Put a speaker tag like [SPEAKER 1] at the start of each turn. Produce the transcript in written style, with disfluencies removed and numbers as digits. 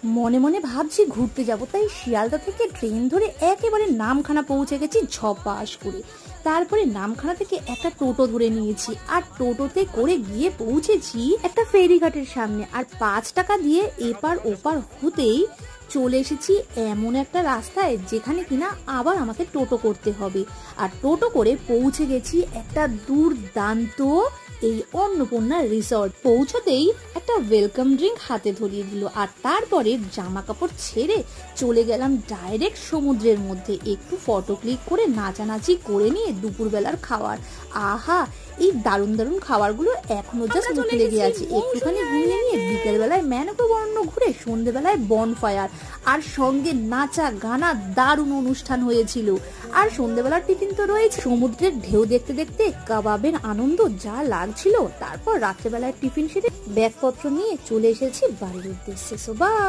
[SPEAKER 1] মনে মনে ভাবছি ঘুরতে যাব, তাই শিয়ালদা থেকে ট্রেন ধরে একেবারে নামখানা পৌঁছে গেছি ঝপাস করে। তারপরে নামখানা থেকে একটা টোটো ধরে নিয়েছি, আর টোটোতে করে গিয়ে পৌঁছেছি একটা ফেরিঘাটের সামনে। আর 5 টাকা দিয়ে এপার ওপার হতেই চলে এসেছি এমন একটা রাস্তায় যেখানে কিনা আবার আমাকে টোটো করতে হবে। আর টোটো করে পৌঁছে গেছি একটা দুর্দান্ত এই অন্নপূর্ণা রিসর্ট। পৌঁছতেই একটা ওয়েলকাম ড্রিঙ্ক হাতে ধরিয়ে দিল, আর তারপরে জামা কাপড় ছেড়ে চলে গেলাম ডাইরেক্ট সমুদ্রের মধ্যে। একটু ফটো ক্লিক করে নাচানাচি করে নিয়ে দুপুরবেলার খাবার, আহা এই দারুণ দারুণ খাবারগুলো এখনো জাস্ট মুখে লেগে আছে। একটুখানি ঘুমিয়ে নিয়ে বিকেল বেলায় ম্যানগ্রোভ অরণ্য ঘুরে সন্ধ্যেবেলায় বনফায়ার, আর সঙ্গে নাচা গানা, দারুণ অনুষ্ঠান হয়েছিল। আর সন্ধ্যেবেলার টিফিন তো রয়েছে। সমুদ্রের ঢেউ দেখতে দেখতে কাবাবের আনন্দ যা লাগছিল। তারপর রাত্রেবেলায় টিফিন সেরে ব্যাগপত্র নিয়ে চলে এসেছি বাড়ির উদ্দেশ্যে। So by.